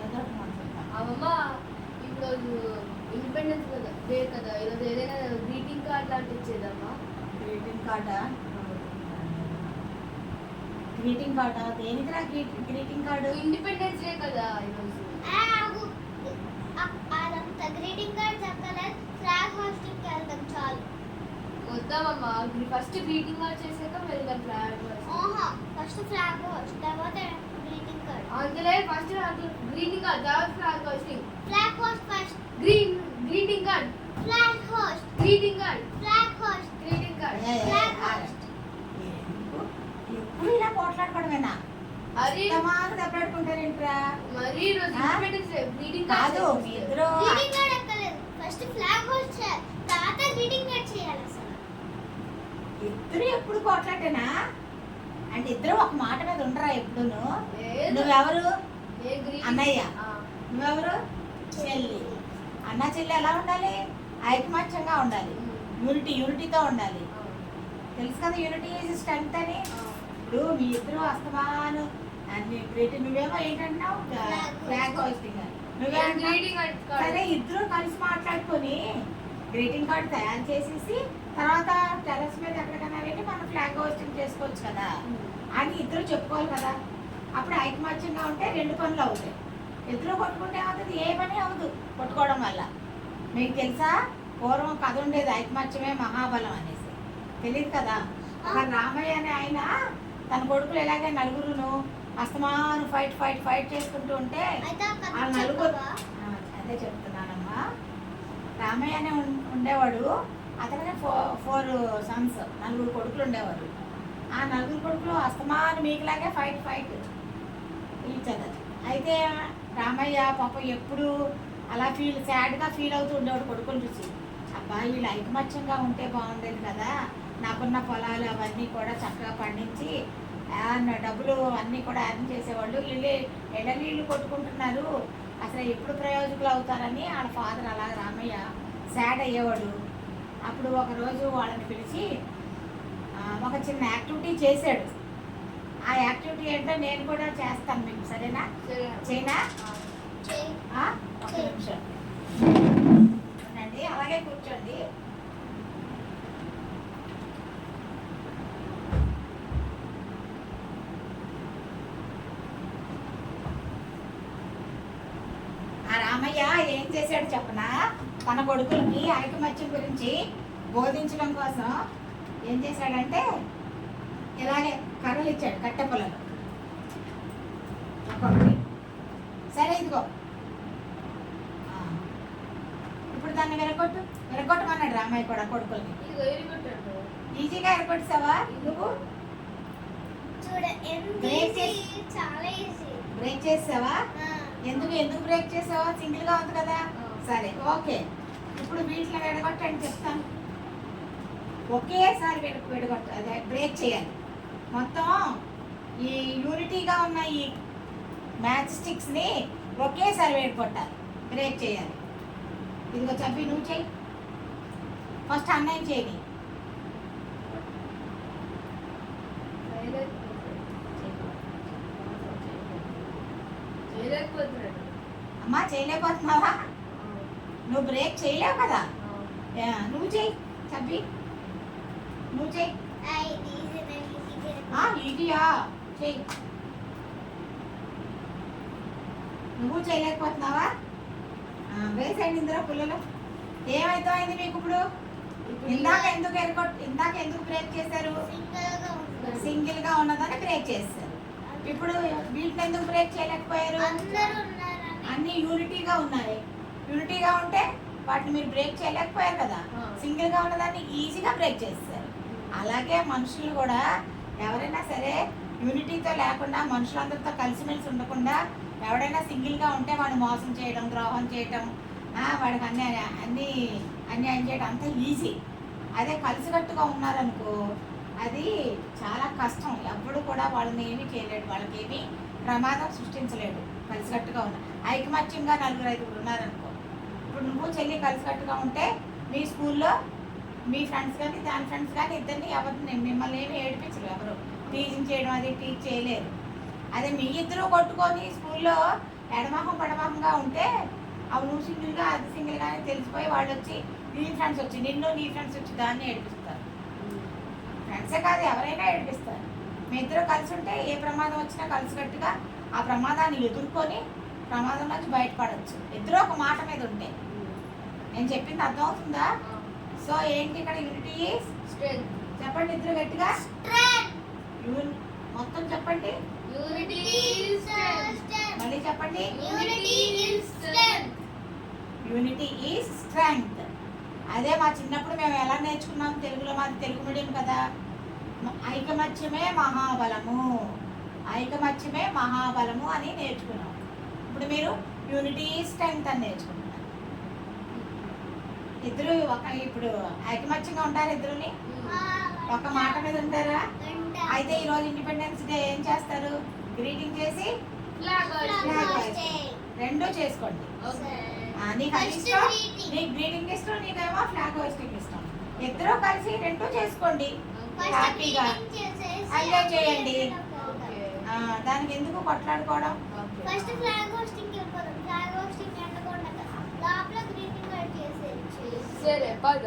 ఏదో ఒకటి మాట్లాడతాం. అమ్మమ్మ ఈరోజు ఇండిపెండెన్స్ డే కదా, ఈరోజు ఏదైనా గ్రీటింగ్ కార్డ్ లాంటి ఇచ్చేదమ్మా. గ్రీటింగ్ కార్డా? గ్రీటింగ్ కార్డా? దేనికిరా గ్రీటింగ్ కార్డు? ఇండిపెండెన్స్ డే కదా ఈరోజు. అదంతా గ్రీటింగ్ కార్డ్ చెప్పలేదు, ఫ్లాగ్ హోస్టింగ్కి వెళ్తాం చాలు. వద్దామమ్మా, ఫస్ట్ గ్రీటింగ్ కార్డ్ చేసాక వెళ్దాం ఫ్లాగ్ హోస్టింగ్. ఓహో, ఫస్ట్ ఫ్లాగ్ హోస్ట్, తర్వాత గ్రీటింగ్ కార్డ్. అందులో ఫస్ట్ గ్రీటింగ్ కార్డ్, తర్వాత flag hosting. Flag host first, greeting card, flag host, greeting card, flag host, greeting card. Flag host. ఎప్పుడు ఇలా పోట్లాడుకోవడమేనా? అది దెబ్బలాడుకుంటారేంట్రా? మరి ఈరోజు ఇండిపెండెన్స్ డే గ్రీటింగ్ కార్డ్ కాదు, మీ ఇద్దరు గ్రీటింగ్ కార్డ్ ఎక్కలేదు, ఫస్ట్ ఫ్లాగ్ హోస్ట్ చేయాలి, తర్వాత గ్రీటింగ్ కార్డ్ చేయాలి. అసలు ఇద్దరు ఎప్పుడు పోట్లాటేనా? అంటే ఇద్దరు ఒక మాట మీద ఉండరా ఎప్పుడును? లేదు. నువ్వెవరు? ఏ గ్రీటింగ్? అన్నయ్య. ఆ. నువ్వెవరు? చెల్లి. అన్న చెల్లి ఎలా ఉండాలి? ఐకమత్యంగా ఉండాలి, యూనిటీతో ఉండాలి. తెలుసు కదా యూనిటీ ఈజ్ స్ట్రెంగ్త్ అని. ఇప్పుడు మీ ఇద్దరు అస్తమాను అన్ని గ్రీటింగ్, నువ్వేమో ఏంటంటున్నావు ఫ్లాగ్ హోస్టింగ్, నువ్వేమో గ్రీటింగ్ కార్డ్. సరే ఇద్దరు కలిసి మాట్లాడుకొని గ్రీటింగ్ కార్డ్ తయారు చేసేసి తర్వాత టెర్రస్ మీద ఎక్కడికైనా వెళ్ళి మనం ఫ్లాగ్ హోస్టింగ్ చేసుకోవచ్చు కదా అని ఇద్దరు చెప్పుకోవాలి కదా. అప్పుడు ఐకమత్యంగా ఉంటే రెండు పనులు అవుతాయి. ఇద్దరు కొట్టుకుంటే అవుతుంది, ఏ పని అవ్వదు కొట్టుకోవడం వల్ల. మీకు తెలుసా పూర్వం కథ ఉండేది, ఐకమత్యమే మహాబలం అనేసి. తెలియదు కదా. ఒక రామయ్య అనే ఆయన తన కొడుకులు ఎలాగే నలుగురును అస్తమాను ఫైట్ చేసుకుంటూ ఉంటే అయితే ఆ కథ ఆ నలుగురు, చెప్పవా? అదే చెప్తున్నానమ్మా. రామయ్య అనే ఉండేవాడు, అతనికి 4 సన్స్, 4 కొడుకులు ఉండేవారు. ఆ 4 కొడుకులు అస్తమాను మీకులాగే ఫైట్ ఇచ్చారు. అయితే రామయ్య పాపం ఎప్పుడు అలా సాడ్గా ఫీల్ అవుతూ ఉండేవాడు కొడుకులు చూసి. అబ్బాయి వీళ్ళు ఐకమత్యంగా ఉంటే బాగుండేది కదా, నాకున్న పొలాలు అవన్నీ కూడా చక్కగా పండించి డబ్బులు అన్నీ కూడా అరేంజ్ చేసేవాళ్ళు, వీళ్ళు ఎడనీళ్ళు కొట్టుకుంటున్నారు, అసలు ఎప్పుడు ప్రయోజకులు అవుతారని వాళ్ళ ఫాదర్ అలా రామయ్య సాడ్ అయ్యేవాడు. అప్పుడు ఒకరోజు వాళ్ళని పిలిచి ఒక చిన్న యాక్టివిటీ చేశాడు. ఆ యాక్టివిటీ ఏంటో నేను కూడా చేస్తాను మీకు, సరేనా? చైనా చేయి. ఒక నిమిషం ఉండండి, అలాగే కూర్చోండి. ఆ రామయ్య ఏం చేశాడు చెప్పనా? తన కొడుకులకి ఐకమత్యం గురించి బోధించడం కోసం ఏం చేశాడంటే ఇలాగే కర్రలు ఇచ్చాడు, కట్టె పొలలు ఒక్కొక్కటి. సరే ఇదిగో, ఇప్పుడు దాన్ని విరగొట్టమన్నాడు రామయ్య కూడా కొడుకుల్ని. ఇదిగో ఇరిగొట్టాడు. ఈజీగా విరగొట్టేసావా నువ్వు? చూడ ఎంత బ్రేక్ ఈజీ, చాలా ఈజీ. బ్రేక్ చేసావా? ఎందుకు బ్రేక్ చేసావా? సింగిల్గా ఉంది కదా. సరే ఓకే, ఇప్పుడు వీటిలో విడగొట్టండి చెప్తాను. ఒకేసారి అదే బ్రేక్ చేయాలి. మొత్తం ఈ యూనిటీగా ఉన్న ఈ మ్యాచ్ స్టిక్స్ని ఒకేసారి విడగొట్టాలి, బ్రేక్ చేయాలి. ఇదిగో చెప్పి నువ్వు చెయ్యి, ఫస్ట్ అన్నయ్య చేయని. చేయలేకపోతున్నాడు. అమ్మా చేయలేకపోతున్నావా? నువ్వు బ్రేక్ చేయలేవు కదా. నువ్వు చెయ్యి చెప్పి, నువ్వు చెయ్యి. ఈజీయా చెయ్యి. నువ్వు చేయలేకపోతున్నావా? వేసేయండి ఇందులో పుల్లలు. ఏమైతే మీకు ఇప్పుడు? ఇందాక ఎందుకు బ్రేక్ చేశారు? సింగిల్గా ఉన్నదని బ్రేక్ చేశారు. ఇప్పుడు వీటిని ఎందుకు బ్రేక్ చేయలేకపోయారు? అన్ని యూనిటీగా ఉన్నాయి. యూనిటీగా ఉంటే వాటిని మీరు బ్రేక్ చేయలేకపోయారు కదా. సింగిల్గా ఉన్నదాన్ని ఈజీగా బ్రేక్ చేస్తారు. అలాగే మనుషులు కూడా ఎవరైనా సరే యూనిటీతో లేకుండా, మనుషులందరితో కలిసిమెలిసి ఉండకుండా ఎవడైనా సింగిల్గా ఉంటే వాడిని మోసం చేయడం, ద్రోహం చేయడం, వాడికి అన్యాయం చేయడం అంత ఈజీ. అదే కలిసికట్టుగా ఉన్నారనుకో అది చాలా కష్టం. ఎప్పుడు కూడా వాళ్ళని ఏమీ చేయలేడు, వాళ్ళకి ఏమీ ప్రమాదం సృష్టించలేడు. కలిసికట్టుగా ఉన్న ఐకమత్యంగా 4-5 ఉన్నారనుకో. ఇప్పుడు నువ్వు చెల్లి కలిసికట్టుగా ఉంటే మీ స్కూల్లో మీ ఫ్రెండ్స్ కానీ దాని ఫ్రెండ్స్ కానీ ఇద్దరిని ఎవరిని మిమ్మల్ని ఏమి ఏడిపించరు, ఎవరు టీచింగ్ చేయడం అది టీచ్ చేయలేరు. అదే మీ ఇద్దరు కొట్టుకొని స్కూల్లో ఎడమొహం పడమొహంగా ఉంటే అవి నువ్వు సింగిల్గా అది సింగిల్గా అని తెలిసిపోయి వాళ్ళు వచ్చి నీ ఫ్రెండ్స్ వచ్చి నిన్ను నీ ఫ్రెండ్స్ వచ్చి దాన్ని ఏడిపిస్తారు. ఫ్రెండ్సే కాదు ఎవరైనా ఏడిపిస్తారు. మీ ఇద్దరు కలిసి ఉంటే ఏ ప్రమాదం వచ్చినా కలిసికట్టుగా ఆ ప్రమాదాన్ని ఎదుర్కొని ప్రమాదం నుంచి బయటపడవచ్చు. ఇద్దరు ఒక మాట మీద ఉంటే. నేను చెప్పింది అర్థమవుతుందా? సో ఏంటి ఇక్కడ యూనిటీ ఈజ్ స్ట్రెంగ్త్. చెప్పండి ఇద్దరు గట్టిగా. స్ట్రెంగ్త్. మొత్తం చెప్పండి. Unity is strength. మళ్ళీ చెప్పండి. Unity is strength. Unity is strength. అదే మా చిన్నప్పుడు మేము ఎలా నేర్చుకున్నాం, తెలుగులో మాది తెలుగు మీడియం కదా. ఐకమత్యమే మహాబలము, ఐకమత్యమే మహాబలము అని నేర్చుకున్నాం. ఇప్పుడు మీరు యూనిటీ ఈజ్ స్ట్రెంగ్త్ అని నేర్చుకుంటున్నారు. ఇద్దరు ఇప్పుడు ఐకమత్యంగా ఉంటారు ఇద్దరుని, ఒక మాట మీద ఉంటారా? అయితే ఈరోజు ఇండిపెండెన్స్ డే ఏం చేస్తారు? గ్రీటింగ్ చేసి ఫ్లాగ్ రెండూ చేసుకోండి. ఓకే. నీకు అది ఇష్టం, నీకు గ్రీటింగ్ ఇష్టం, నీకేమో ఫ్లాగ్ హోస్టింగ్ ఇష్టం. ఇద్దరు కలిసి రెండూ చేసుకోండి, హ్యాపీగా ఎంజాయ్ చేయండి. దానికి ఎందుకు కొట్లాడుకోవడం? ఫస్ట్ ఫ్లాగ్ హోస్టింగ్ వెళ్ళిపోదాం. ఫ్లాగ్ హోస్టింగ్ ఎండకుండా లోపల గ్రీటింగ్ కార్డ్ చేసేది. సరే పద.